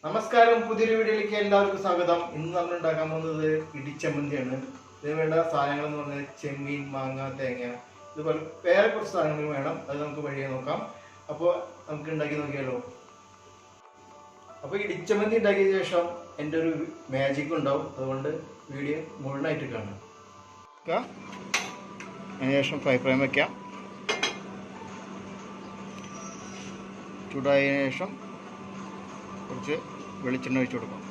നമസ്കാരം, പുതിയൊരു വീഡിയോയിലേക്ക് എല്ലാവർക്കും സ്വാഗതം. ഇന്ന് നമ്മൾ ഉണ്ടാക്കാൻ പോകുന്നത് ഇടിച്ചമ്മന്തിയാണ്. ഇതിന് വേണ്ട സാധനങ്ങൾ എന്ന് പറഞ്ഞാൽ ചെമ്മീൻ, മാങ്ങ, തേങ്ങ, ഇതുപോലെ വേറെ കുറച്ച് സാധനങ്ങൾ വേണം. അത് നമുക്ക് വഴിയെ നോക്കാം. അപ്പോൾ നമുക്ക് ഉണ്ടാക്കി നോക്കിയാലോ. അപ്പോൾ ഇടിച്ചമ്മന്തി ഉണ്ടാക്കിയ ശേഷം എൻ്റെ ഒരു മാജിക് ഉണ്ടാവും. അതുകൊണ്ട് വീഡിയോ മുഴുവനായിട്ട് കാണാം. അതിനുശേഷം ഫ്രൈ പാൻ വയ്ക്കാം. ചൂടായതിനു ശേഷം കുറച്ച് വെളിച്ചെണ്ണ ഒഴിച്ചു കൊടുക്കാം.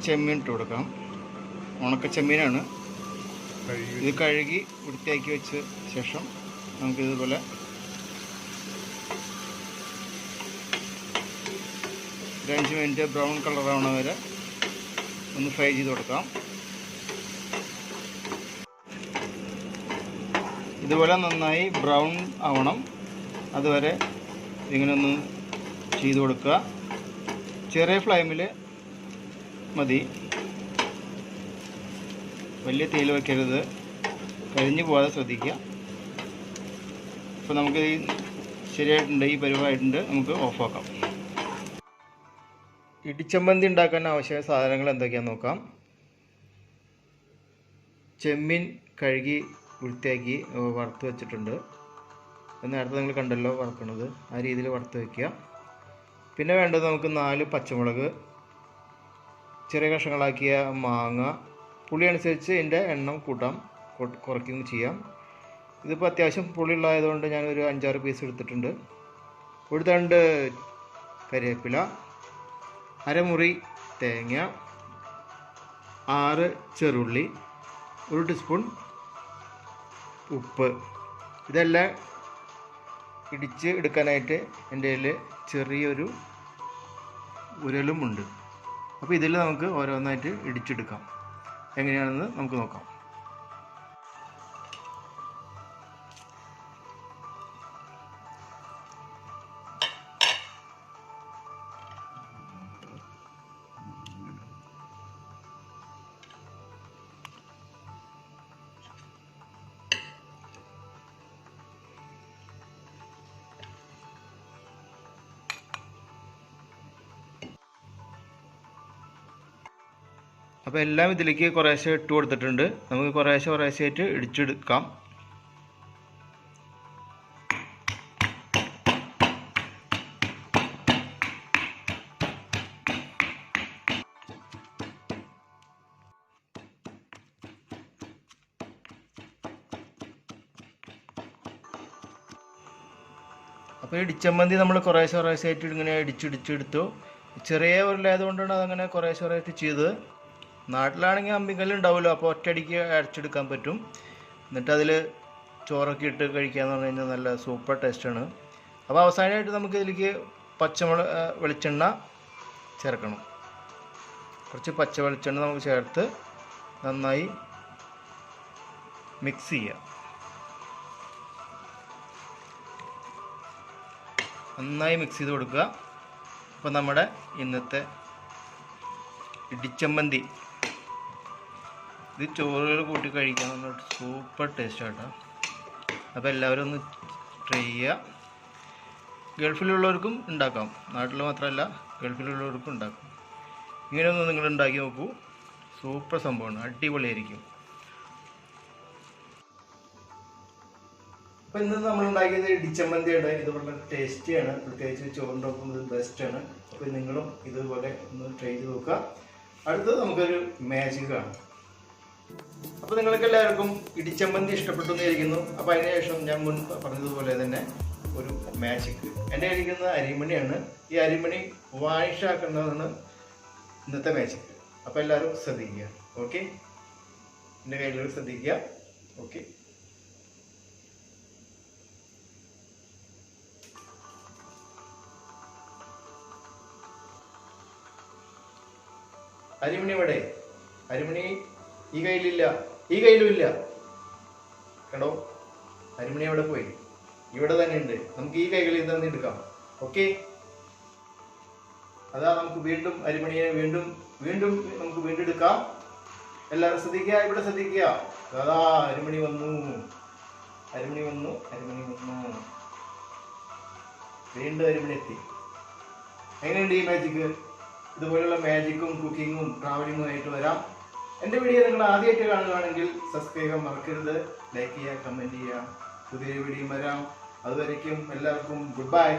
ചെമ്മീൻ ഇട്ട് കൊടുക്കാം. ഉണക്ക ചെമ്മീനാണ്. ഇത് കഴുകി വൃത്തിയാക്കി വെച്ച ശേഷം നമുക്കിതുപോലെ ഒരു 5 മിനിറ്റ് ബ്രൗൺ കളറാവണ വരെ ഒന്ന് ഫ്രൈ ചെയ്ത് കൊടുക്കാം. ഇതുപോലെ നന്നായി ബ്രൗൺ ആവണം. അതുവരെ ഇങ്ങനെ ഒന്ന് ചെയ്ത് കൊടുക്കുക. ചെറിയ ഫ്ലെയിമിൽ മതി, വലിയ തീയിൽ വയ്ക്കരുത്, കരിഞ്ഞു പോകാതെ ശ്രദ്ധിക്കുക. അപ്പോൾ നമുക്ക് ശരിയായിട്ടുണ്ട്, ഈ പരുവമായിട്ടുണ്ട്. നമുക്ക് ഓഫാക്കാം. ഇടിച്ചമ്മന്തി ഉണ്ടാക്കാൻ ആവശ്യമായ സാധനങ്ങൾ എന്തൊക്കെയാണെന്ന് നോക്കാം. ചെമ്മീൻ കഴുകി വൃത്തിയാക്കി വറുത്ത് വെച്ചിട്ടുണ്ട്. നേരത്തെ നിങ്ങൾ കണ്ടല്ലോ വറുക്കണത്, ആ രീതിയിൽ വറുത്ത് വയ്ക്കുക. പിന്നെ വേണ്ടത് നമുക്ക് 4 പച്ചമുളക്, ചെറിയ കഷ്ണങ്ങളാക്കിയ മാങ്ങ, പുളി അനുസരിച്ച് ഇതിൻ്റെ എണ്ണം കൂട്ടാം കുറയ്ക്കുകയും ചെയ്യാം. ഇതിപ്പോൾ അത്യാവശ്യം പുളിയുള്ളതായതുകൊണ്ട് ഞാനൊരു 5-6 പീസ് എടുത്തിട്ടുണ്ട്. ഒരു തണ്ട് കരിവേപ്പില, അരമുറി തേങ്ങ, 6 ചെറുള്ളി, 1 ടീസ്പൂൺ ഉപ്പ്. ഇതെല്ലാം ഇടിച്ച് എടുക്കാനായിട്ട് എൻ്റെ കയ്യിൽ ചെറിയൊരു ഉരലുമുണ്ട്. അപ്പോൾ ഇതിൽ നമുക്ക് ഓരോന്നായിട്ട് ഇടിച്ചെടുക്കാം. എങ്ങനെയാണെന്ന് നമുക്ക് നോക്കാം. അപ്പോൾ എല്ലാം ഇതിലേക്ക് കുറേശ്ശെ ഇട്ട് കൊടുത്തിട്ടുണ്ട്. നമുക്ക് കുറേശ്ശെ ആയിട്ട് ഇടിച്ചെടുക്കാം. അപ്പോൾ ഇടിച്ചമ്മന്തി നമ്മൾ കുറേശ്ശെ ആയിട്ട് ഇങ്ങനെ ഇടിച്ചെടുത്തു. ചെറിയ ഉരുളായതുകൊണ്ടാണ് അതങ്ങനെ കുറേശ്ശെ ആയിട്ട് ചെയ്തത്. നാട്ടിലാണെങ്കിൽ അമ്മിക്കല്ല് ഉണ്ടാവുമല്ലോ, അപ്പോൾ ഒറ്റയടിക്ക് അരച്ചെടുക്കാൻ പറ്റും. എന്നിട്ട് അതിൽ ചോറൊക്കെ ഇട്ട് കഴിക്കാമെന്ന് പറഞ്ഞു കഴിഞ്ഞാൽ നല്ല സൂപ്പർ ടേസ്റ്റാണ്. അപ്പോൾ അവസാനമായിട്ട് നമുക്ക് ഇതിലേക്ക് വെളിച്ചെണ്ണ ചേർക്കണം. കുറച്ച് പച്ച വെളിച്ചെണ്ണ നമുക്ക് ചേർത്ത് നന്നായി മിക്സ് ചെയ്യുക. നന്നായി മിക്സ് ചെയ്ത് കൊടുക്കുക. അപ്പോൾ നമ്മുടെ ഇന്നത്തെ ഇടിച്ചമ്മന്തി, ഇത് ചോറുകൾ കൂട്ടി കഴിക്കാൻ സൂപ്പർ ടേസ്റ്റ് ആട്ടോ. അപ്പോൾ എല്ലാവരും ഒന്ന് ട്രൈ ചെയ്യുക. ഗൾഫിലുള്ളവർക്കും ഉണ്ടാക്കാം, നാട്ടിൽ മാത്രമല്ല ഗൾഫിലുള്ളവർക്കും ഉണ്ടാക്കാം. ഇങ്ങനെയൊന്ന് നിങ്ങൾ ഉണ്ടാക്കി നോക്കൂ. സൂപ്പർ സംഭവമാണ്, അടിപൊളിയായിരിക്കും. അപ്പോൾ ഇന്ന് നമ്മൾ ഉണ്ടാക്കിയത് ഇടിച്ചമ്മന്തിയാണ്. ഇത് വളരെ ടേസ്റ്റിയാണ്, പ്രത്യേകിച്ച് ചോറിൻ്റെ ഒപ്പം ഇത് ബെസ്റ്റാണ്. അപ്പോൾ നിങ്ങളും ഇതുപോലെ ഒന്ന് ട്രൈ ചെയ്ത് നോക്കുക. അടുത്തത് നമുക്കൊരു മാജിക് കാണാം. അപ്പോൾ നിങ്ങൾക്ക് എല്ലാവർക്കും ഇടിച്ചമ്മന്തി ഇഷ്ടപ്പെട്ടു എന്നിരിക്കുന്നു. അപ്പോൾ അതിനുശേഷം ഞാൻ മുൻ പറഞ്ഞതുപോലെ തന്നെ ഒരു മാജിക്. എൻ്റെ കഴിക്കുന്നത് അരിമണിയാണ്. ഈ അരിമണി വാനിഷ് ആക്കുന്നതാണ് ഇന്നത്തെ മാജിക്. അപ്പോൾ എല്ലാവരും ശ്രദ്ധിക്കുക. ഓക്കെ, എൻ്റെ കയ്യിൽ ശ്രദ്ധിക്കുക. ഓക്കെ, അരിമണി എവിടെ? അരിമണി ഈ കയ്യിലില്ല, ഈ കയ്യിലും ഇല്ല. കണ്ടോ, അരിമണി എവിടെ പോയി? ഇവിടെ തന്നെ ഉണ്ട്. നമുക്ക് ഈ കൈകളിൽ തന്നെ എടുക്കാം. ഓക്കെ, അതാ നമുക്ക് വീണ്ടും അരിമണിയെ വീണ്ടും നമുക്ക് വീണ്ടെടുക്കാം. എല്ലാവരും ശ്രദ്ധിക്കുക, ഇവിടെ ശ്രദ്ധിക്കുക. അതാ അരിമണി വന്നു. വീണ്ടും അരിമണി എത്തി. എങ്ങനെയുണ്ട് ഈ മാജിക്ക്? ഇതുപോലുള്ള മാജിക്കും കുക്കിങ്ങും ട്രാവലിങ്ങും ആയിട്ട് വരാം. എൻ്റെ വീഡിയോ നിങ്ങൾ ആദ്യമായിട്ട് കാണുകയാണെങ്കിൽ സബ്സ്ക്രൈബ് ചെയ്യാൻ മറക്കരുത്. ലൈക്ക് ചെയ്യുക, കമൻറ്റ് ചെയ്യുക. പുതിയ വീഡിയോ വരാം. അതുവരയ്ക്കും എല്ലാവർക്കും ഗുഡ് ബൈ.